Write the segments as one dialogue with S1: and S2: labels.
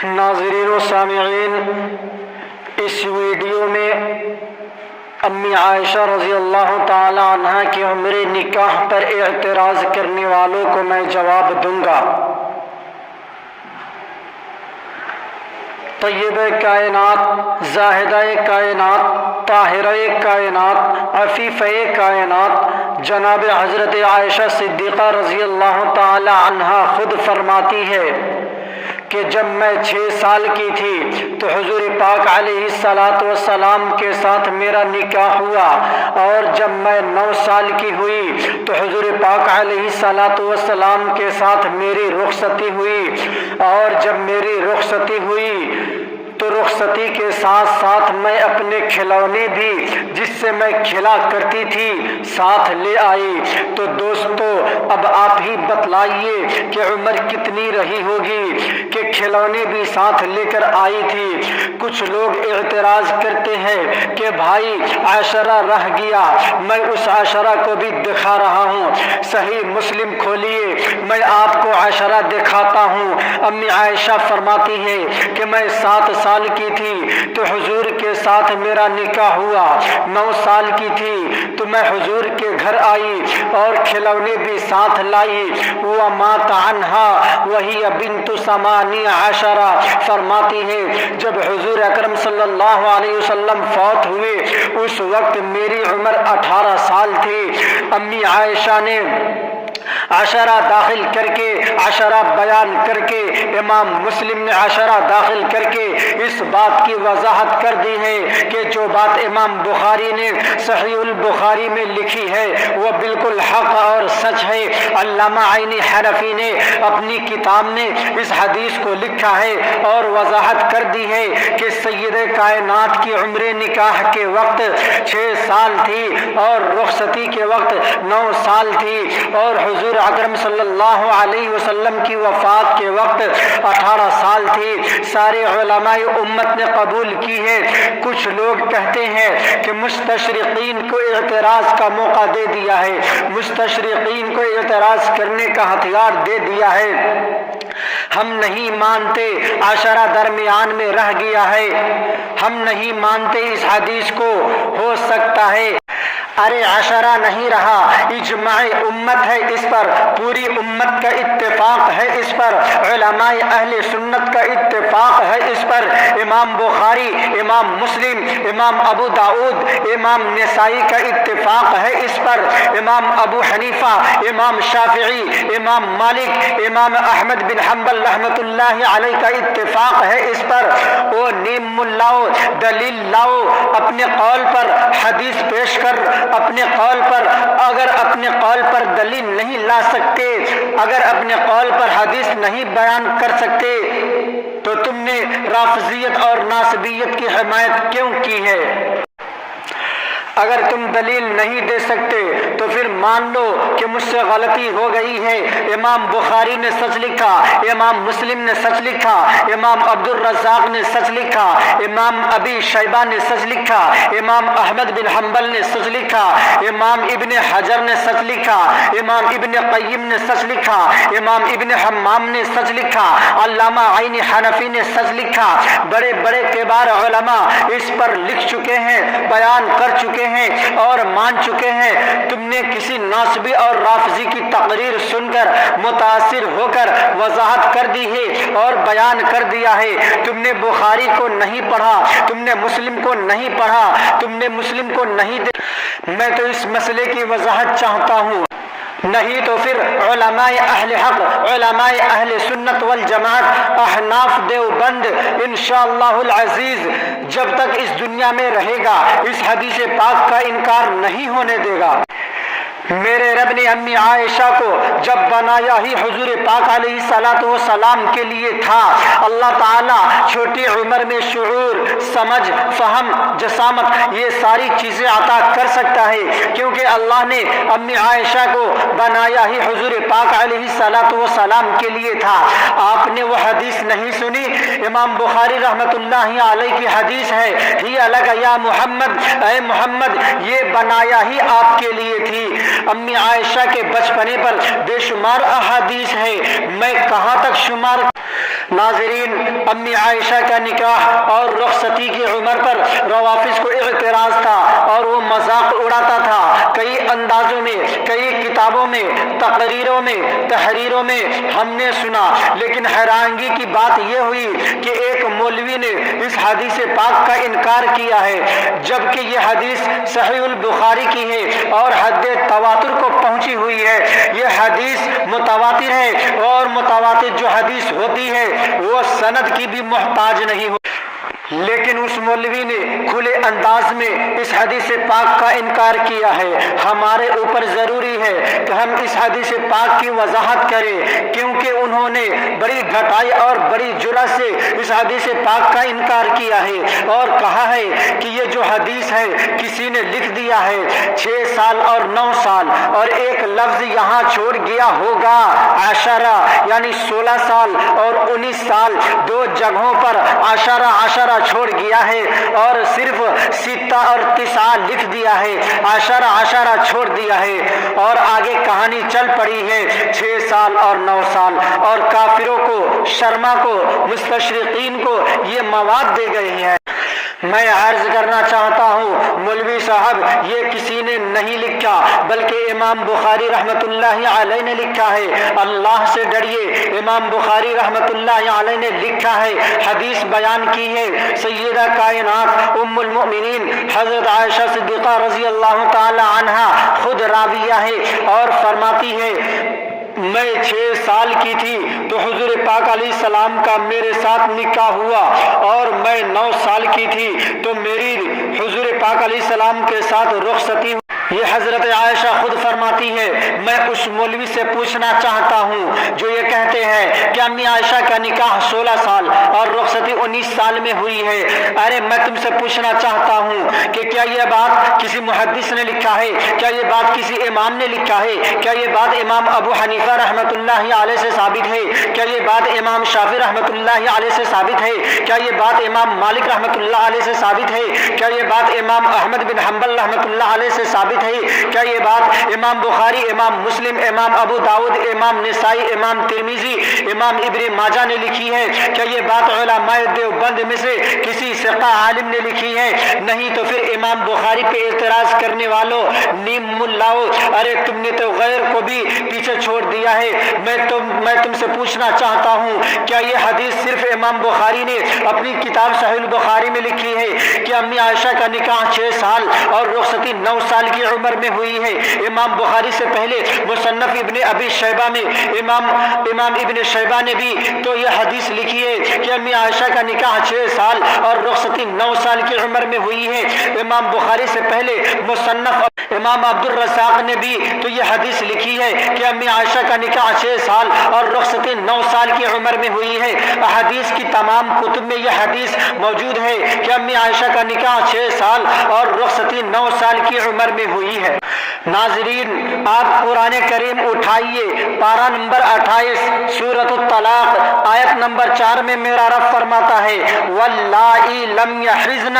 S1: ناظرین و سامعین، اس ویڈیو میں امی عائشہ رضی اللہ تعالی عنہا کے عمر نکاح پر اعتراض کرنے والوں کو میں جواب دوں گا۔ طیبہ کائنات، زاہدہ کائنات، طاہرہ کائنات، عفیفہ کائنات جناب حضرت عائشہ صدیقہ رضی اللہ تعالی عنہا خود فرماتی ہے کہ جب میں 6 سال کی تھی تو حضور پاک علیہ السلام کے ساتھ میرا نکاح ہوا، اور جب میں 9 سال کی ہوئی تو حضور پاک علیہ السلام کے ساتھ میری رخصتی ہوئی، اور جب میری رخصتی ہوئی تو رخصتی کے ساتھ ساتھ میں اپنے کھلونے بھی جس سے میں کھیلا کرتی تھی ساتھ لے آئی۔ تو دوستو، اب آپ ہی بتلائیے کہ عمر کتنی رہی ہوگی کہ کھلونے بھی ساتھ لے کر آئی تھی۔ کچھ لوگ اعتراض کرتے ہیں کہ بھائی عشرہ رہ گیا، میں اس عشرہ کو بھی دکھا رہا ہوں۔ صحیح مسلم کھولیے، میں آپ کو عشرہ دکھاتا ہوں۔ امی عائشہ فرماتی ہے کہ میں 7 سال کی تھی تو حضور کے ساتھ میرا نکاح ہوا، 9 سال کی تھی تو میں حضور کے گھر آئی اور کھلونے بھی ساتھ لائی۔ وَمَاتَ عَنْهَا وَهِيَ بِنْتُ 18 فرماتی ہے جب حضور اکرم صلی اللہ علیہ وسلم فوت ہوئے اس وقت میری عمر 18 سال تھی۔ امی عائشہ نے عشرہ داخل کر کے، عشرہ بیان کر کے، امام مسلم نے عشرہ داخل کر کے اس بات کی وضاحت کر دی ہے کہ جو بات امام بخاری نے صحیح البخاری میں لکھی ہے وہ بالکل حق اور سچ ہے۔ علامہ عینی حنفی نے اپنی کتاب میں اس حدیث کو لکھا ہے اور وضاحت کر دی ہے کہ سید کائنات کی عمر نکاح کے وقت 6 سال تھی اور رخصتی کے وقت 9 سال تھی، اور حضور اکرم صلی اللہ علیہ وسلم کی وفات کے وقت 18 سال تھی۔ سارے علماء امت نے قبول کی ہے۔ کچھ لوگ کہتے ہیں کہ مستشرقین کو اعتراض کا موقع دے دیا ہے، مستشرقین کو اعتراض کرنے کا ہتھیار دے دیا ہے۔ ہم نہیں مانتے عشرہ درمیان میں رہ گیا ہے، ہم نہیں مانتے اس حدیث کو، ہو سکتا ہے ارے عشرہ نہیں رہا، اجماع امت ہے اس پر، پوری امت کا اتفاق ہے اس پر، علماء اہل سنت کا اتفاق ہے اس پر۔ امام بخاری، امام مسلم، امام ابو داؤد، امام نسائی کا اتفاق ہے اس پر، امام ابو حنیفہ، امام شافعی، امام مالک، امام احمد بن حنبل رحمۃ اللہ علیہ کا اتفاق ہے اس پر۔ او نیم لاؤ، دلیل لاؤ، اپنے قول پر حدیث پیش کر، اپنے قول پر، اگر اپنے قول پر دلیل نہیں لا سکتے، اگر اپنے قول پر حدیث نہیں بیان کر سکتے تو تم نے رافضیت اور ناصبیت کی حمایت کیوں کی ہے؟ اگر تم دلیل نہیں دے سکتے تو پھر مان لو کہ مجھ سے غلطی ہو گئی ہے۔ امام بخاری نے سچ لکھا، امام مسلم نے سچ لکھا، امام عبد الرزاق نے سچ لکھا، امام ابی شیبہ نے سچ لکھا، امام احمد بن حنبل نے سچ لکھا، امام ابن حجر نے سچ لکھا، امام ابن قیم نے سچ لکھا، امام ابن حمام نے سچ لکھا، علامہ عینی حنفی نے سچ لکھا۔ بڑے بڑے کبار علماء اس پر لکھ چکے ہیں، بیان کر چکے ہیں اور مان چکے ہیں۔ تم نے کسی ناصبی اور رافضی کی تقریر سن کر متاثر ہو کر وضاحت کر دی ہے اور بیان کر دیا ہے۔ تم نے بخاری کو نہیں پڑھا، تم نے مسلم کو نہیں پڑھا، تم نے مسلم کو نہیں میں تو اس مسئلے کی وضاحت چاہتا ہوں، نہیں تو پھر علماء اہل حق، علماء اہل سنت والجماعت، احناف دیوبند انشاءاللہ العزیز جب تک اس دنیا میں رہے گا اس حدیث پاک کا انکار نہیں ہونے دے گا۔ میرے رب نے امی عائشہ کو جب بنایا ہی حضور پاک علیہ السلام کے لیے تھا۔ اللہ تعالیٰ چھوٹی عمر میں شعور، سمجھ، فہم، جسامت یہ ساری چیزیں عطا کر سکتا ہے، کیونکہ اللہ نے امی عائشہ کو بنایا ہی حضور پاک علیہ السلام کے لیے تھا۔ آپ نے وہ حدیث نہیں سنی؟ امام بخاری رحمۃ اللہ علیہ کی حدیث ہے، ہی الگ یا محمد، اے محمد یہ بنایا ہی آپ کے لیے تھی۔ امی عائشہ کے بچپنے پر بے شمار احادیث ہے، میں کہاں تک شمار ناظرین، امی عائشہ کا نکاح اور رخصتی کی عمر پر روافض کو اعتراض تھا اور وہ مذاق اڑاتا تھا۔ کئی اندازوں میں، کئی کتابوں میں، تقریروں میں، تحریروں میں ہم نے سنا، لیکن حیرانگی کی بات یہ ہوئی کہ ایک مولوی نے اس حدیث پاک کا انکار کیا ہے، جبکہ یہ حدیث صحیح البخاری کی ہے اور حد تواتر کو پہنچی ہوئی ہے۔ یہ حدیث متواتر ہے اور متواتر جو حدیث ہوتی ہے وہ سند کی بھی محتاج نہیں ہو، لیکن اس مولوی نے کھلے انداز میں اس حدیث پاک کا انکار کیا ہے۔ ہمارے اوپر ضروری ہے کہ ہم اس حدیث پاک کی وضاحت کریں، کیونکہ انہوں نے بڑی گھٹائی اور بڑی جرأت سے اس حدیث پاک کا انکار کیا ہے اور کہا ہے کہ یہ جو حدیث ہے کسی نے لکھ دیا ہے 6 سال اور 9 سال، اور ایک لفظ یہاں چھوڑ گیا ہوگا، عشرہ یعنی 16 سال اور 19 سال، 2 جگہوں پر عشرہ چھوڑ گیا ہے اور صرف 6 اور 9 لکھ دیا ہے، عشرہ چھوڑ دیا ہے، اور آگے کہانی چل پڑی ہے 6 سال اور 9 سال، اور کافروں کو، شرما کو، مستشرقین کو یہ مواد دے گئے ہیں۔ میں عرض کرنا چاہتا ہوں مولوی صاحب، یہ کسی نے نہیں لکھا بلکہ امام بخاری رحمت اللہ علیہ نے لکھا ہے۔ اللہ سے ڈریے، امام بخاری رحمت اللہ علیہ نے لکھا ہے، حدیث بیان کی ہے، سیدہ کائنات ام المؤمنین حضرت عائشہ صدیقہ رضی اللہ تعالی عنہا خود راویہ ہے اور فرماتی ہے میں 6 سال کی تھی تو حضور پاک علیہ السلام کا میرے ساتھ نکاح ہوا، اور میں 9 سال کی تھی تو میری حضور پاک علیہ السلام کے ساتھ رخصتی ہوئی۔ یہ حضرت عائشہ خود فرماتی ہے۔ میں اس مولوی سے پوچھنا چاہتا ہوں جو یہ کہتے ہیں کہ امی عائشہ کا نکاح 16 سال اور رخصتی 19 سال میں ہوئی ہے، ارے میں تم سے پوچھنا چاہتا ہوں کہ کیا یہ بات کسی محدث نے لکھا ہے؟ کیا یہ بات کسی امام نے لکھا ہے؟ کیا یہ بات امام ابو حنیفہ رحمت اللہ علیہ سے ثابت ہے؟ کیا یہ بات امام شافعی رحمت اللہ علیہ سے ثابت ہے؟ کیا یہ بات امام مالک رحمت اللہ علیہ سے ثابت ہے؟ کیا یہ بات امام احمد بن حنبل رحمت اللہ علیہ سے ثابت ہے؟ کیا یہ بات امام بخاری، امام مسلم، امام ابو داؤد، امام نسائی، امام ترمذی، امام ابن ماجہ نے لکھی ہے؟ کیا یہ بات علماء دیوبند میں سے کسی ثقہ عالم نے لکھی ہے؟ نہیں تو پھر امام بخاری پہ اعتراض کرنے والوں، نیم ملاؤ، ارے تم نے تو غیر کو بھی پیچھے چھوڑ دیا ہے۔ میں تم سے پوچھنا چاہتا ہوں کیا یہ حدیث صرف امام بخاری نے اپنی کتاب صحیح البخاری میں لکھی ہے کہ امی عائشہ کا نکاح 6 سال اور رخصتی 9 سال کی عمر میں ہوئی ہے؟ امام بخاری سے پہلے مصنف ابن ابی شیبہ میں امام ابن شیبہ نے بھی تو یہ حدیث لکھی ہے کہ امی عائشہ کا نکاح 6 سال اور رخصتی 9 سال کی عمر میں ہوئی ہے۔ امام بخاری سے پہلے مصنف امام عبد الرزاق نے بھی تو یہ حدیث لکھی ہے کہ امی عائشہ کا نکاح 6 سال اور رخصتی 9 سال کی عمر میں ہوئی ہے۔ احادیث کی تمام کتب میں یہ حدیث موجود ہے کہ امی عائشہ کا نکاح 6 سال اور رخصتی 9 سال کی عمر میں ہوئی ہے۔ ناظرین، آپ قرآن کریم اٹھائیے، پارہ نمبر 28 سورۃ الطلاق آیت نمبر 4 میں میرا رب فرماتا ہے واللائی لم یحرزن،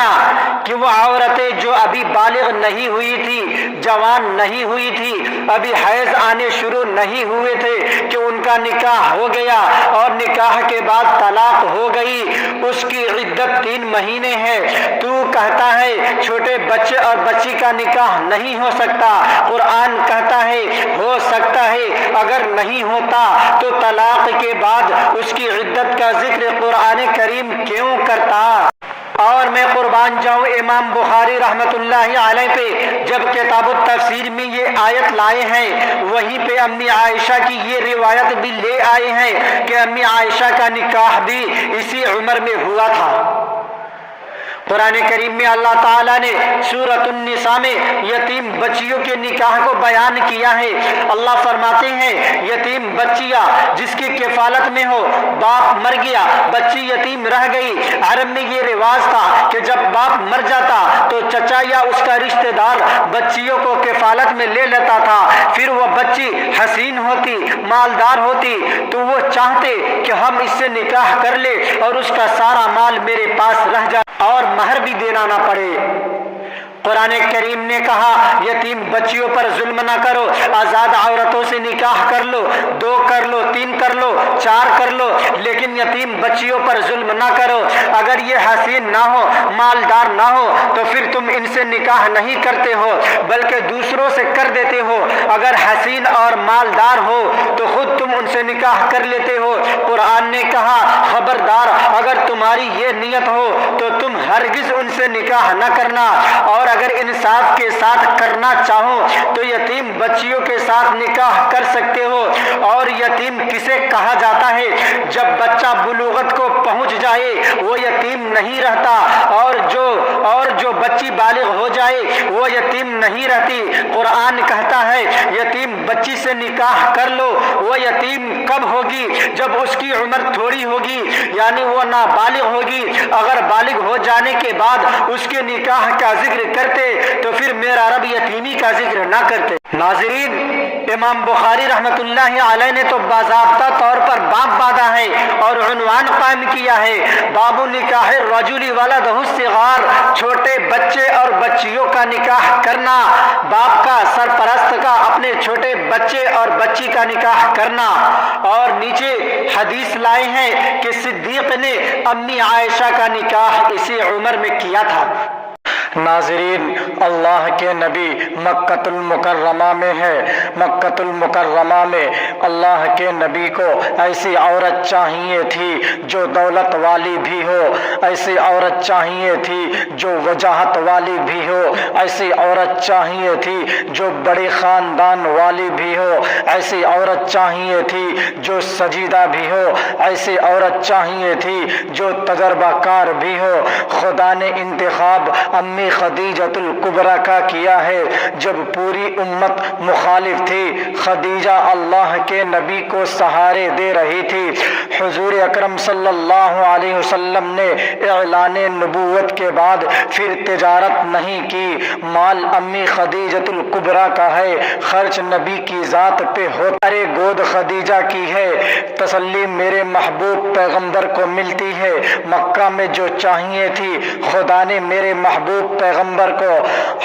S1: کہ وہ عورتیں جو ابھی بالغ نہیں ہوئی تھی، جوان نہیں ہوئی تھی، ابھی حیض آنے شروع نہیں ہوئے تھے کہ ان کا نکاح ہو گیا اور نکاح کے بعد طلاق ہو گئی، اس کی عدت 3 مہینے ہے۔ تو کہتا ہے چھوٹے بچے اور بچی کا نکاح نہیں ہو سکتا، قرآن کہتا ہے ہو سکتا ہے، اگر نہیں ہوتا تو طلاق کے بعد اس کی عدت کا ذکر قرآن کریم کیوں کرتا؟ اور میں قربان جاؤں امام بخاری رحمت اللہ علیہ پہ جب کتاب التفسیر میں یہ آیت لائے ہیں، وہیں پہ امی عائشہ کی یہ روایت بھی لے آئے ہیں کہ امی عائشہ کا نکاح بھی اسی عمر میں ہوا تھا۔ قرآن کریم میں اللہ تعالیٰ نے سورۃ النساء میں یتیم بچیوں کے نکاح کو بیان کیا ہے۔ اللہ فرماتے ہیں یتیم بچیاں جس کی کفالت میں ہو، باپ مر گیا، بچی یتیم رہ گئی، عرب میں یہ رواج تھا کہ جب باپ مر جاتا تو چچا یا اس کا رشتہ دار بچیوں کو کفالت میں لے لیتا تھا، پھر وہ بچی حسین ہوتی، مالدار ہوتی تو وہ چاہتے کہ ہم اس سے نکاح کر لے اور اس کا سارا مال میرے پاس رہ جائے اور مہر بھی دینا نہ پڑے۔ قرآن کریم نے کہا یتیم بچیوں پر ظلم نہ کرو، آزاد عورتوں سے نکاح کر لو، 2 کر لو، 3 کر لو، 4 کر لو، لیکن یتیم بچیوں پر ظلم نہ کرو۔ اگر یہ حسین نہ ہو، مالدار نہ ہو تو پھر تم ان سے نکاح نہیں کرتے ہو بلکہ دوسروں سے کر دیتے ہو۔ اگر حسین اور مالدار ہو تو خود تم ان سے نکاح کر لیتے ہو۔ قرآن نے کہا خبردار اگر تمہاری یہ نیت ہو تو تم ہرگز ان سے نکاح نہ کرنا، اور اگر انصاف کے ساتھ کرنا چاہو تو یتیم بچیوں کے ساتھ نکاح کر سکتے ہو۔ اور یتیم کسے کہا جاتا ہے؟ جب بچہ بلوغت کو پہنچ جائے وہ یتیم نہیں رہتا، اور جو بچی بالغ ہو جائے وہ یتیم نہیں رہتی۔ قرآن کہتا ہے یتیم بچی سے نکاح کر لو۔ وہ یتیم کب ہوگی؟ جب اس کی عمر تھوڑی ہوگی، یعنی وہ نابالغ ہوگی۔ اگر بالغ ہو جانے کے بعد اس کے نکاح کا ذکر کرتے تو پھر میرا رب یتیمی کا ذکر نہ کرتے۔ ناظرین، امام بخاری رحمۃ اللہ علیہ نے تو باضابطہ طور پر باب باندھا ہے اور عنوان قائم کیا ہے، باب نکاح الرجل ولدہ الصغار، چھوٹے بچے اور بچیوں کا نکاح کرنا، باپ کا سرپرست کا اپنے چھوٹے بچے اور بچی کا نکاح کرنا۔ اور نیچے حدیث لائے ہیں کہ صدیق نے امی عائشہ کا نکاح اسی عمر میں کیا تھا۔ ناظرین، اللہ کے نبی مکۃ المکرمہ میں ہے۔ مکۃ المکرمہ میں اللہ کے نبی کو ایسی عورت چاہیے تھی جو دولت والی بھی ہو، ایسی عورت چاہیے تھی جو وجاہت والی بھی ہو، ایسی عورت چاہیے تھی جو بڑے خاندان والی بھی ہو، ایسی عورت چاہیے تھی جو سجیدہ بھی ہو، ایسی عورت چاہیے تھی جو تجربہ کار بھی ہو۔ خدا نے انتخاب امی خدیجۃ الکبریٰ کا کیا ہے۔ جب پوری امت مخالف تھی، خدیجہ اللہ کے نبی کو سہارے دے رہی تھی۔ حضور اکرم صلی اللہ علیہ وسلم نے اعلان نبوت کے بعد پھر تجارت نہیں کی۔ مال امی خدیجۃ الکبریٰ کا ہے، خرچ نبی کی ذات پہ ہوتا ہے، گود خدیجہ کی ہے، تسلی میرے محبوب پیغمبر کو ملتی ہے۔ مکہ میں جو چاہیے تھی خدا نے میرے محبوب پیغمبر کو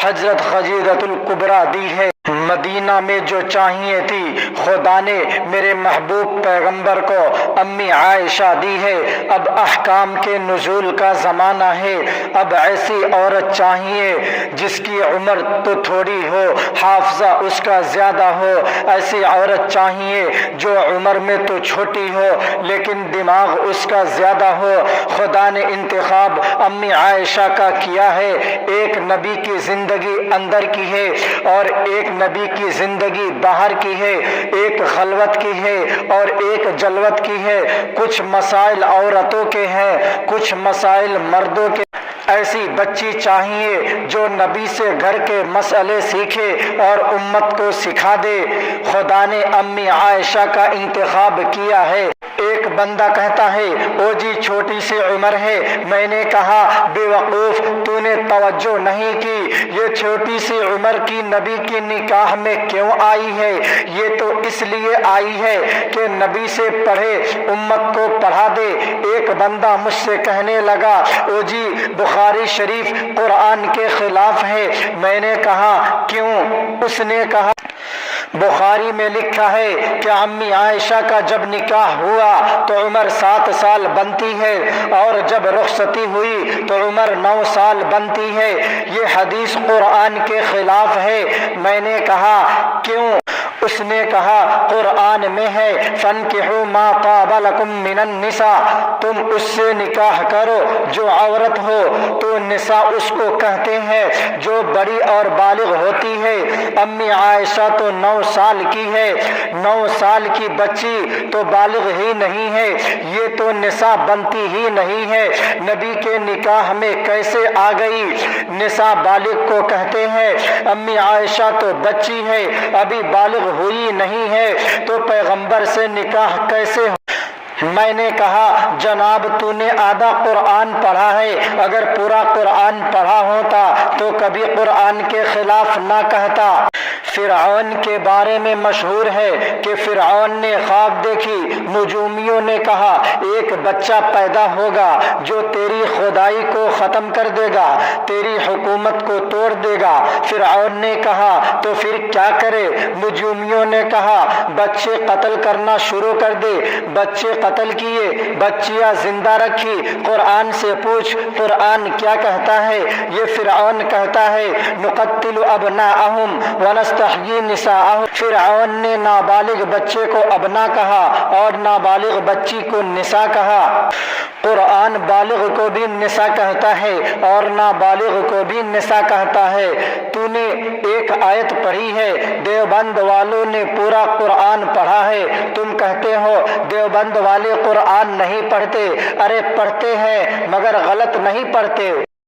S1: حضرت خدیجۃ الکبریٰ دی ہے۔ مدینہ میں جو چاہیے تھی خدا نے میرے محبوب پیغمبر کو امی عائشہ دی ہے۔ اب احکام کے نزول کا زمانہ ہے، اب ایسی عورت چاہیے جس کی عمر تو تھوڑی ہو، حافظہ اس کا زیادہ ہو، ایسی عورت چاہیے جو عمر میں تو چھوٹی ہو لیکن دماغ اس کا زیادہ ہو۔ خدا نے انتخاب امی عائشہ کا کیا ہے۔ ایک نبی کی زندگی اندر کی ہے اور ایک نبی کی زندگی باہر کی ہے، ایک خلوت کی ہے اور ایک جلوت کی ہے۔ کچھ مسائل عورتوں کے ہیں، کچھ مسائل مردوں کے۔ ایسی بچی چاہیے جو نبی سے گھر کے مسئلے سیکھے اور امت کو سکھا دے۔ خدا نے امی عائشہ کا انتخاب کیا ہے۔ ایک بندہ کہتا ہے او جی چھوٹی سی عمر ہے۔ میں نے کہا بے وقوف، تو نے توجہ نہیں کی، یہ چھوٹی سی عمر کی نبی کی نکاح میں کیوں آئی ہے؟ یہ تو اس لیے آئی ہے کہ نبی سے پڑھے، امت کو پڑھا دے۔ ایک بندہ مجھ سے کہنے لگا او جی بخاری شریف قرآن کے خلاف ہے۔ میں نے کہا کیوں؟ اس نے کہا بخاری میں لکھا ہے کہ امی عائشہ کا جب نکاح ہوا تو عمر 7 سال بنتی ہے اور جب رخصتی ہوئی تو عمر 9 سال بنتی ہے، یہ حدیث قرآن کے خلاف ہے۔ میں نے کہا کیوں؟ اس نے کہا قرآن میں ہے فَانْكِحُوا مَا طَابَ لَكُم مِّنَ النِّسَاءِ، تم اس سے نکاح کرو جو عورت ہو۔ تو نساء اس کو کہتے ہیں جو بڑی اور بالغ ہوتی ہے۔ امی عائشہ تو 9 سال کی ہے، 9 سال کی بچی تو بالغ ہی نہیں ہے، یہ تو نساء بنتی ہی نہیں ہے، نبی کے نکاح میں کیسے آ گئی؟ نساء بالغ کو کہتے ہیں، امی عائشہ تو بچی ہے، ابھی بالغ ہوئی نہیں ہے، تو پیغمبر سے نکاح کیسے ہو؟ میں نے کہا جناب تو نے آدھا قرآن پڑھا ہے، اگر پورا قرآن پڑھا ہوتا تو کبھی قرآن کے خلاف نہ کہتا۔ فرعون کے بارے میں مشہور ہے کہ فرعون نے خواب دیکھی، نجومیوں نے کہا ایک بچہ پیدا ہوگا جو تیری خدائی کو ختم کر دے گا، تیری حکومت کو توڑ دے گا۔ فرعون نے کہا تو پھر کیا کرے؟ نجومیوں نے کہا بچے قتل کرنا شروع کر دے۔ بچے قتل کیے، بچیاں زندہ رکھی۔ قرآن سے پوچھ قرآن کیا کہتا ہے؟ یہ فرعون کہتا ہے نقتل ابناءہم ونستحیی نساءہم۔ فرعون نے نابالغ بچے کو ابنا کہا اور نابالغ بچی کو نساء کہا۔ قرآن بالغ کو بھی نساء کہتا ہے اور نابالغ کو بھی نساء کہتا ہے۔ تو نے ایک آیت پڑھی ہے، دیوبند والوں نے پورا قرآن پڑھا ہے، تم کہتے ہو دیوبند والے قرآن نہیں پڑھتے۔ ارے پڑھتے ہیں مگر غلط نہیں پڑھتے۔